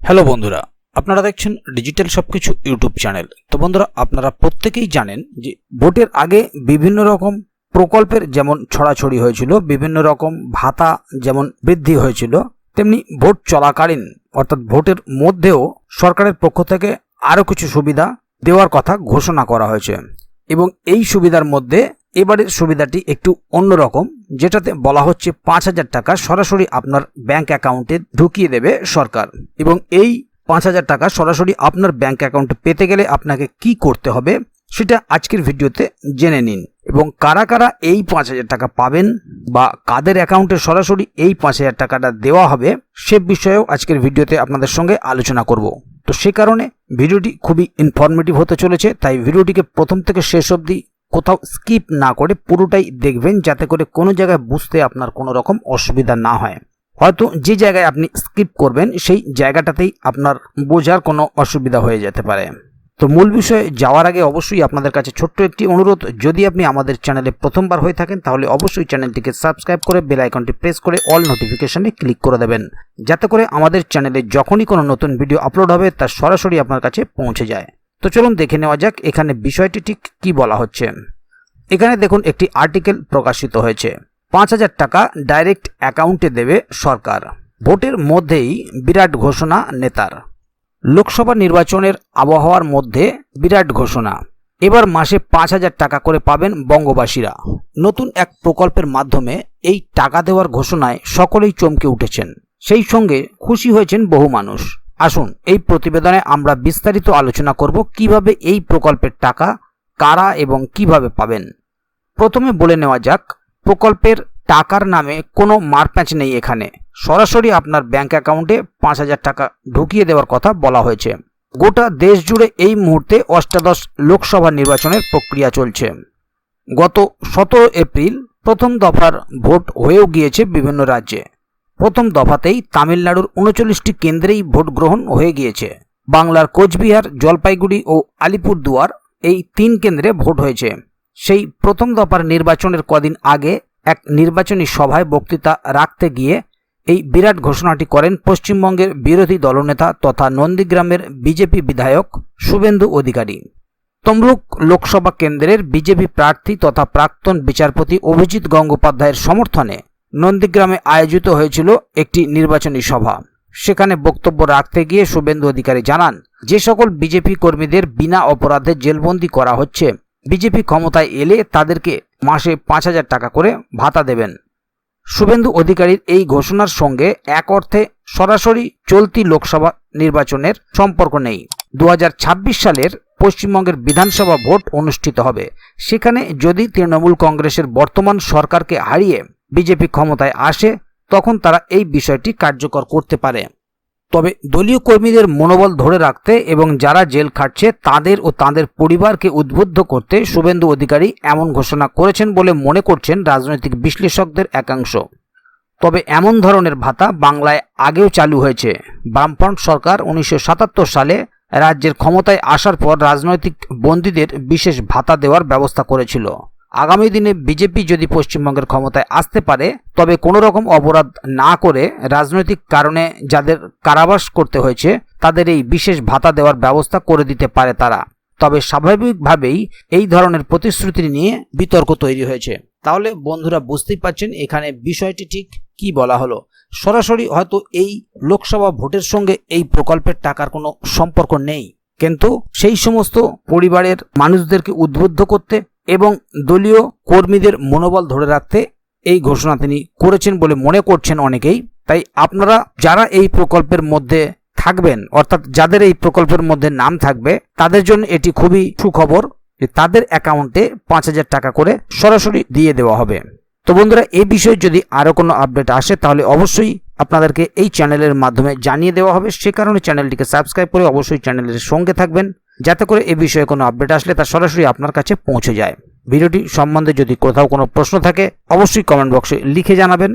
Hello বন্ধুরা, আপনারা দেখছেন ডিজিটাল সবকিছু ইউটিউব চ্যানেল। তো বন্ধুরা, আপনারা প্রত্যেকেই জানেন যে ভোটের আগে বিভিন্ন রকম প্রকল্পের যেমন ছড়াছড়ি হয়েছিল, বিভিন্ন রকম ভাতা যেমন বৃদ্ধি হয়েছিল, তেমনি ভোট চলাকালীন অর্থাৎ ভোটের মধ্যেও সরকারের পক্ষ থেকে আরও কিছু সুবিধা দেওয়ার কথা ঘোষণা করা হয়েছে। এবং এই সুবিধার মধ্যে এবারের সুবিধাটি একটু অন্যরকম, যেটাতে বলা হচ্ছে ৫,০০০ টাকা সরাসরি আপনার ব্যাংক অ্যাকাউন্টে ঢুকিয়ে দেবে সরকার। এবং এই ৫,০০০ টাকা সরাসরি আপনার ব্যাংক অ্যাকাউন্টে পেতে গেলে আপনাকে কি করতে হবে সেটা আজকের ভিডিওতে জেনে নিন। এবং কারা কারা এই ৫,০০০ টাকা পাবেন বা কাদের অ্যাকাউন্টে সরাসরি এই ৫,০০০ টাকাটা দেওয়া হবে সে বিষয়েও আজকের ভিডিওতে আপনাদের সঙ্গে আলোচনা করব। তো সে কারণে ভিডিওটি খুবই ইনফরমেটিভ হতে চলেছে, তাই ভিডিওটিকে প্রথম থেকে শেষ অবধি কোথাও স্কিপ না করে পুরোটাই দেখবেন, যাতে করে কোনো জায়গায় বুঝতে আপনার কোনো রকম অসুবিধা না হয়। হয়তো যে জায়গায় আপনি স্কিপ করবেন সেই জায়গাটাতেই আপনার বোঝার কোনো অসুবিধা হয়ে যেতে পারে। তো মূল বিষয়ে যাওয়ার আগে অবশ্যই আপনাদের কাছে ছোট্ট একটি অনুরোধ, যদি আপনি আমাদের চ্যানেলে প্রথমবার হয়ে থাকেন তাহলে অবশ্যই চ্যানেলটিকে সাবস্ক্রাইব করে বেল আইকনটি প্রেস করে অল নোটিফিকেশনে ক্লিক করে দেবেন, যাতে করে আমাদের চ্যানেলে যখনই কোনো নতুন ভিডিও আপলোড হবে তা সরাসরি আপনার কাছে পৌঁছে যায়। তো চলুন দেখে নেওয়া যাক এখানে বিষয়টি ঠিক কি বলা হচ্ছে। এখানে দেখুন একটি আর্টিকেল প্রকাশিত হয়েছে, ৫,০০০ টাকা ডাইরেক্ট অ্যাকাউন্টে দেবে সরকার, ভোটের মধ্যেই বিরাট ঘোষণা নেতার। লোকসভা নির্বাচনের আবহাওয়ার মধ্যে বিরাট ঘোষণা, এবার মাসে ৫,০০০ টাকা করে পাবেন বঙ্গবাসীরা। নতুন এক প্রকল্পের মাধ্যমে এই টাকা দেওয়ার ঘোষণায় সকলেই চমকে উঠেছেন, সেই সঙ্গে খুশি হয়েছেন বহু মানুষ। আসুন এই প্রতিবেদনে আমরা বিস্তারিত আলোচনা করব কিভাবে এই প্রকল্পের টাকা কারা এবং কিভাবে পাবেন। প্রথমে বলে নেওয়া যাক, প্রকল্পের টাকার নামে কোনো মারপ্যাঁচ নেই। এখানে সরাসরি আপনার ব্যাংক অ্যাকাউন্টে ৫,০০০ টাকা ঢুকিয়ে দেওয়ার কথা বলা হয়েছে। গোটা দেশ জুড়ে এই মুহূর্তে অষ্টাদশ লোকসভা নির্বাচনের প্রক্রিয়া চলছে। গত ১৭ এপ্রিল প্রথম দফার ভোট হয়েও গিয়েছে বিভিন্ন রাজ্যে। প্রথম দফাতেই তামিলনাড়ুর ৩৯টি কেন্দ্রেই ভোট গ্রহণ হয়ে গিয়েছে। বাংলার কোচবিহার, জলপাইগুড়ি ও আলিপুরদুয়ার এই ৩ কেন্দ্রে ভোট হয়েছে। সেই প্রথম দফার নির্বাচনের কদিন আগে এক নির্বাচনী সভায় বক্তৃতা রাখতে গিয়ে এই বিরাট ঘোষণাটি করেন পশ্চিমবঙ্গের বিরোধী দলনেতা তথা নন্দীগ্রামের বিজেপি বিধায়ক শুভেন্দু অধিকারী। তমলুক লোকসভা কেন্দ্রের বিজেপি প্রার্থী তথা প্রাক্তন বিচারপতি অভিজিৎ গঙ্গোপাধ্যায়ের সমর্থনে নন্দীগ্রামে আয়োজিত হয়েছিল একটি নির্বাচনী সভা। সেখানে বক্তব্য রাখতে গিয়ে শুভেন্দু অধিকারী জানান, যে সকল বিজেপি কর্মীদের বিনা অপরাধে জেলবন্দি করা হচ্ছে, বিজেপি ক্ষমতায় এলে তাদেরকে মাসে ৫,০০০ টাকা করে ভাতা দেবেন। শুভেন্দু অধিকারীর এই ঘোষণার সঙ্গে এক অর্থে সরাসরি চলতি লোকসভা নির্বাচনের সম্পর্ক নেই। ২০২৬ সালের পশ্চিমবঙ্গের বিধানসভা ভোট অনুষ্ঠিত হবে। সেখানে যদি তৃণমূল কংগ্রেসের বর্তমান সরকারকে হারিয়ে বিজেপি ক্ষমতায় আসে, তখন তারা এই বিষয়টি কার্যকর করতে পারে। তবে দলীয় কর্মীদের মনোবল ধরে রাখতে এবং যারা জেল খাটছে তাদের ও তাদের পরিবারকে উদ্বুদ্ধ করতে শুভেন্দু অধিকারী এমন ঘোষণা করেছেন বলে মনে করছেন রাজনৈতিক বিশ্লেষকদের একাংশ। তবে এমন ধরনের ভাতা বাংলায় আগেও চালু হয়েছে। বামফ্রন্ট সরকার ১৯৭৭ সালে রাজ্যের ক্ষমতায় আসার পর রাজনৈতিক বন্দীদের বিশেষ ভাতা দেওয়ার ব্যবস্থা করেছিল। আগামী দিনে বিজেপি যদি পশ্চিমবঙ্গের ক্ষমতায় আসতে পারে, তবে কোনো রকম অপরাধ না করে রাজনৈতিক কারণে যাদের কারাবাস করতে হয়েছে তাদের এই বিশেষ ভাতা দেওয়ার ব্যবস্থা করে দিতে পারে তারা। তবে স্বাভাবিকভাবেই এই ধরনের প্রতিশ্রুতি নিয়ে বিতর্ক তৈরি হয়েছে। তাহলে বন্ধুরা বুঝতেই পারছেন এখানে বিষয়টি ঠিক কি বলা হলো। সরাসরি হয়তো এই লোকসভা ভোটের সঙ্গে এই প্রকল্পের টাকার কোনো সম্পর্ক নেই, কিন্তু সেই সমস্ত পরিবারের মানুষদেরকে উদ্বুদ্ধ করতে এবং দলীয় কর্মীদের মনোবল ধরে রাখতে এই ঘোষণা তিনি করেছেন বলে মনে করছেন অনেকেই। তাই আপনারা যারা এই প্রকল্পের মধ্যে থাকবেন, অর্থাৎ যাদের এই প্রকল্পের মধ্যে নাম থাকবে, তাদের জন্য এটি খুবই সুখবর যে তাদের অ্যাকাউন্টে ৫,০০০ টাকা করে সরাসরি দিয়ে দেওয়া হবে। তো বন্ধুরা, এই বিষয়ে যদি আরও কোনো আপডেট আসে তাহলে অবশ্যই আপনাদেরকে এই চ্যানেলের মাধ্যমে জানিয়ে দেওয়া হবে। সে কারণে চ্যানেলটিকে সাবস্ক্রাইব করে অবশ্যই চ্যানেলের সঙ্গে থাকবেন, যাতে করে এই বিষয়ে কোনো আপডেট আসলে তা সরাসরি আপনার কাছে পৌঁছে যায়। ভিডিওটি সম্বন্ধে যদি কোথাও কোনো প্রশ্ন থাকে অবশ্যই কমেন্ট বক্সে লিখে জানাবেন।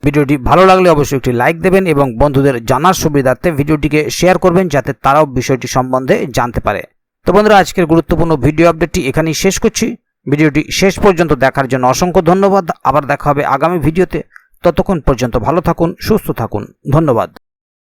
ভিডিওটি ভালো লাগলে অবশ্যই একটি লাইক দেবেন এবং বন্ধুদের জানার সুবিধার্থে ভিডিওটিকে শেয়ার করবেন, যাতে তারাও বিষয়টি সম্বন্ধে জানতে পারে। তো বন্ধুরা, আজকের গুরুত্বপূর্ণ ভিডিও আপডেটটি এখানেই শেষ করছি। ভিডিওটি শেষ পর্যন্ত দেখার জন্য অসংখ্য ধন্যবাদ। আবার দেখা হবে আগামী ভিডিওতে। ততক্ষণ পর্যন্ত ভালো থাকুন, সুস্থ থাকুন। ধন্যবাদ।